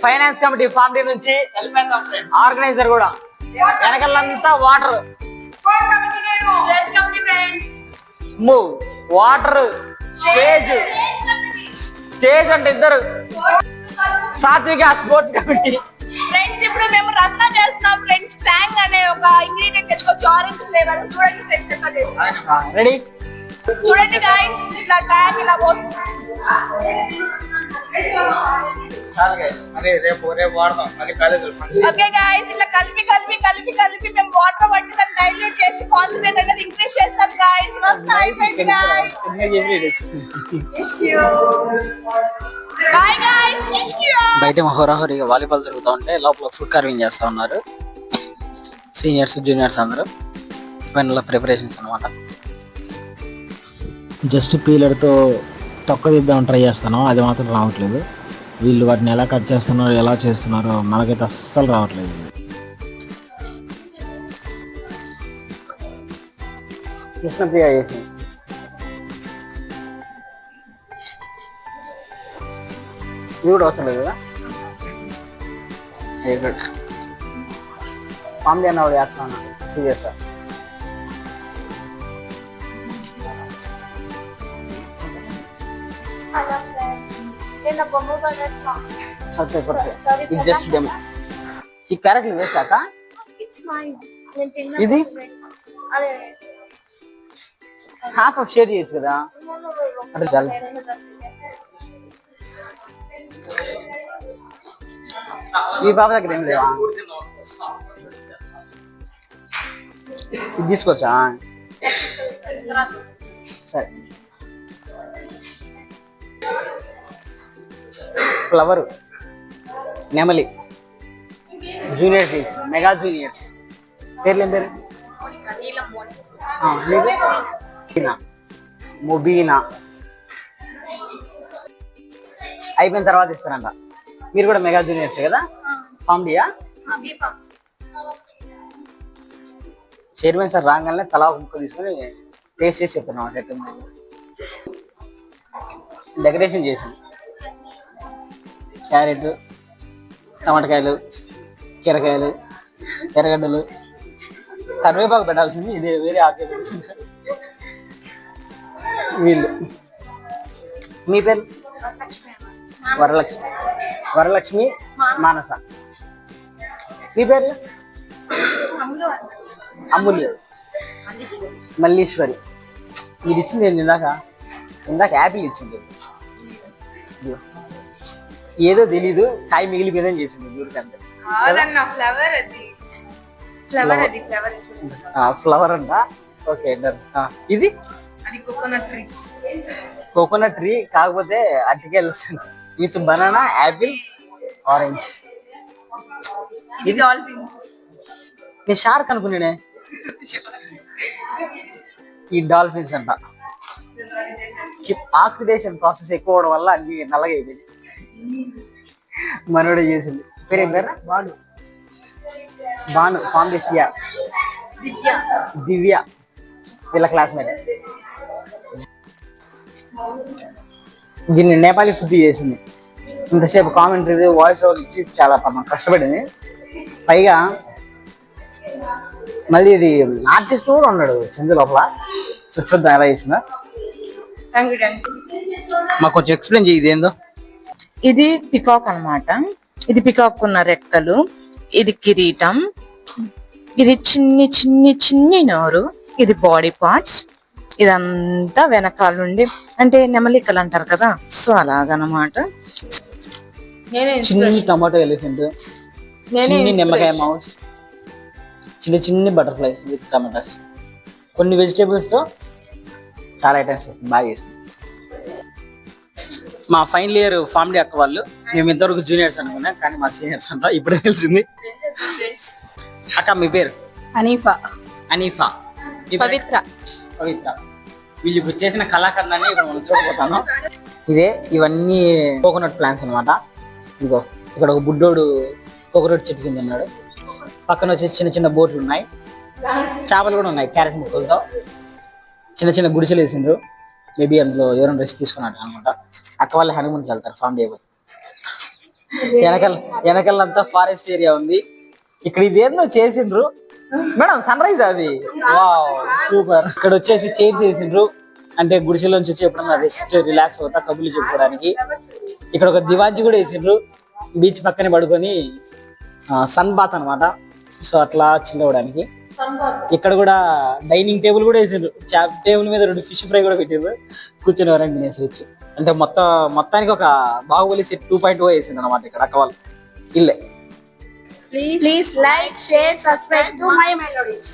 Finance committee form D నుంచి organiser కూడా వెనకాలంతా water water stage అంటే ఇద్దరు సాత్విక స్పోర్ట్స్ కమిటీ. ఫ్రెండ్స్ ఇప్పుడు మేము రత్న చేస్తున్నాం ఫ్రెండ్స్. ట్యాంగ్ అనే ఒక ఇంగ్రీడియంట్ తెచ్చుకోవచ్చు ఆరెంజ్ ఫ్లేవర్. చూడండి ఫ్రెండ్స్ ఎట్లా చేస్తాం. రెడీ చూడండి గైస్ ఇట్లా ట్యాంగ్ ఇలా పోతుంది. చాలా గైస్ మరి రేపు వాడదాం మళ్ళీ కాలేజీలో ఫంక్షన్. ఓకే గైస్ ఇట్లా కలిపి మేము వాటర్ పట్టి దాన్ని డైల్యూట్ చేసి కాన్సంట్రేట్ అనేది ఇంక్రీజ్ చేస్తాం గైస్. రత్న అయిపోయింది గైస్. Bye guys ఇష్కియో. బయట హోరాహోరీగా వాలీబాల్ జరుగుతూ ఉంటే లోపల ఫుడ్ కర్వింగ్ చేస్తూ ఉన్నారు సీనియర్స్ జూనియర్స్ అందరూ. వెన్నెల ప్రిపరేషన్స్ అనమాట. జస్ట్ పీలర్తో తొక్కదిద్దామని ట్రై చేస్తాను, అది మాత్రం రావట్లేదు. వీళ్ళు వాటిని ఎలా కట్ చేస్తున్నారో ఎలా చేస్తున్నారో మనకైతే అస్సలు రావట్లేదు. కృష్ణప్రియ చేసింది. ఇది కూడా అవసరం లేదు కదా. ఫామ్ డి అన్న కూడా చేస్తా ఉన్నా సీరియస్. ఈ క్యారెట్లు వేసాక ఇది హాఫ్ ఆఫ్ షేర్ చేయొచ్చు కదా. అంటే చాలు. ఈ బాబు దగ్గర ఏం లేవా? ఇది తీసుకోవచ్చా? సరే. ఫ్లవర్ నెమలి జూనియర్స్ మెగా జూనియర్స్ పేర్లు ఏం పేరు? ముబీనా. అయిపోయిన తర్వాత ఇస్తారంట. మీరు కూడా మెగా జూనియర్స్ కదా? ఫామ్ డియా? చైర్మన్ సార్ రాగానే తలా ఒక ముక్క తీసుకొని టేస్ట్ చేసి చెప్తున్నాం. డెకరేషన్ చేసాం. క్యారెట్, టమాటకాయలు, కీరకాయలు, ఎర్రగడ్డలు, కరివేపాకు పెట్టాల్సింది. ఇది వేరే ఆకేది. వీళ్ళు మీ పేరు? వరలక్ష్మి మానస. మీ పేరు? అమూల్య, మల్లీశ్వరి. మీరు ఇచ్చింది ఏంటి? ఇందాక యాపిల్ ఇచ్చింది. ఏదో తెలీదు, కాయ మిగిలిపోయిందని చేసింది. ఊరికంటే ఫ్లవర్ అంట. ఓకే ఇది కోకోనట్ ట్రీ కాకపోతే అరటికాయలు విత్ బనానా, యాపిల్, ఆరెంజ్. ఇది నేను షార్క్ అనుకున్నానే. ఈ డాల్ఫిన్స్ అంట. ఆక్సిడేషన్ ప్రాసెస్ ఎక్కువ అవడం వల్ల అన్ని నల్లగా అయిపోయింది. మనోడే చేసింది. పేరేం పేరు? భాను. ఫామ్ డి సియా. దివ్య వీళ్ళ క్లాస్మేట్. దీన్ని నేపాలీ ఫుడ్ చేసింది. ఇంతసేపు కామెంటరీ వాయిస్ ఓవర్ ఇచ్చి చాలా కష్టపడింది. పైగా మళ్ళీ ఇది ఆర్టిస్ట్ కూడా ఉన్నాడు చందు లోపల. చూద్దాం ఎలా చేసిందా. మాకు కొంచెం ఎక్స్ప్లెయిన్ చేయి ఇది ఏందో. ఇది పికాక్ అన్నమాట. ఇది పికాక్ ఉన్న రెక్కలు, ఇది కిరీటం, ఇది చిన్ని నోరు, ఇది బాడీ పార్ట్స్, ఇదంతా వెనకాల నుండి అంటే నెమలికలు అంటారు కదా, సో అలాగనమాట. చిన్ని టమాటో ఎలిఫెంట్, చిన్ని నిమ్మకాయ మౌస్, చిన్ని బటర్ఫ్లైస్ విత్ టమాటాస్, కొన్ని వెజిటేబుల్స్ తో చాలా ఐటమ్స్ వస్తుంది. బాగా చేస్తుంది. మా ఫైనల్ ఇయర్ ఫామ్ డి అక్క వాళ్ళు. మేము ఇంతవరకు జూనియర్స్ అనుకున్నాం, కానీ మా సీనియర్స్ అంతా ఇప్పుడే తెలిసింది. అక్క మీ పేరు? అనీఫా. పవిత్ర. వీళ్ళు ఇప్పుడు చేసిన కళాఖండాన్ని ఇప్పుడు మనం చూడబోతాను. ఇదే ఇవన్నీ కోకోనట్ ప్లాంట్స్ అనమాట. ఇదిగో ఇక్కడ ఒక బుడ్డోడు కోకోనట్ చెట్టు కింద ఉన్నాడు. పక్కన వచ్చి చిన్న బోట్లు ఉన్నాయి, చేపలు కూడా ఉన్నాయి క్యారెట్ ముక్కలతో. చిన్న గుడిసెలు వేసిండ్రు. మేబీ అందులో ఎవరైనా రెస్ట్ తీసుకున్నాడు అనమాట. అక్క వాళ్ళ హనీమూన్కి వెళ్తారు ఫామ్ డే. వెనకాలంతా ఫారెస్ట్ ఏరియా ఉంది. ఇక్కడ ఇదేందో చేసిండ్రు మేడం, సన్ రైజ్ అది. Wow super. ఇక్కడ వచ్చేసి చైర్స్ వేసిండ్రు, అంటే గుడిసెలోంచి వచ్చి ఎప్పుడన్నా రెస్ట్ రిలాక్స్ అవుతా కబుర్లు చెప్పుకోవడానికి. ఇక్కడ ఒక దివాంజి కూడా వేసిండ్రు, బీచ్ పక్కనే పడుకొని సన్ బాత్ అనమాట. సో అట్లా చిల్ అవ్వడానికి. ఇక్కడ కూడా డైనింగ్ టేబుల్ కూడా వేసిండ్రు, టేబుల్ మీద 2 ఫిష్ ఫ్రై కూడా పెట్టిండ్రు, కూర్చొని ఎవరైనా తినేసి. అంటే మొత్తానికి ఒక బాహుబలి సెట్ 2.0 వేసిండ్రు అనమాట ఇక్కడ అక్క వాళ్ళు. ఇల్లే. Please like, share, subscribe to my melodies.